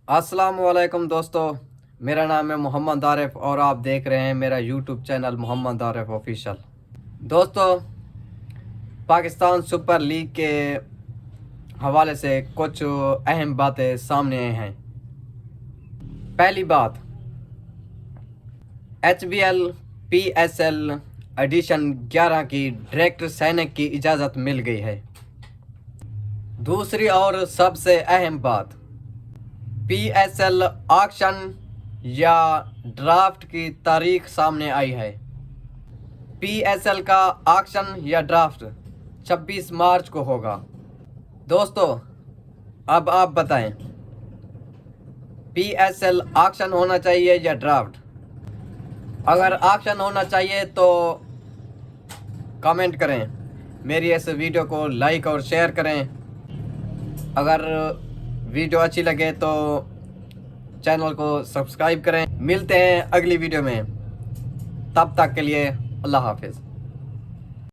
अस्सलाम वालेकुम दोस्तों, मेरा नाम है मोहम्मद आरिफ और आप देख रहे हैं मेरा YouTube channel Mohammad Arif official. दोस्तों, पाकिस्तान सुपर लीग के हवाले से कुछ अहम बातें सामने आई हैं। पहली बात, HBL PSL एडिशन 11 की डायरेक्टर साइनिंग की इजाज़त मिल गई है। दूसरी और सबसे अहम बात, PSL ऑक्शन या ड्राफ्ट की तारीख सामने आई है। PSL का ऑक्शन या ड्राफ्ट 26 मार्च को होगा। दोस्तों, अब आप बताएं, PSL ऑक्शन होना चाहिए या ड्राफ्ट? अगर ऑक्शन होना चाहिए तो कमेंट करें, मेरी इस वीडियो को लाइक और शेयर करें। अगर वीडियो अच्छी लगे तो चैनल को सब्सक्राइब करें। मिलते हैं अगली वीडियो में, तब तक के लिए अल्लाह हाफिज़।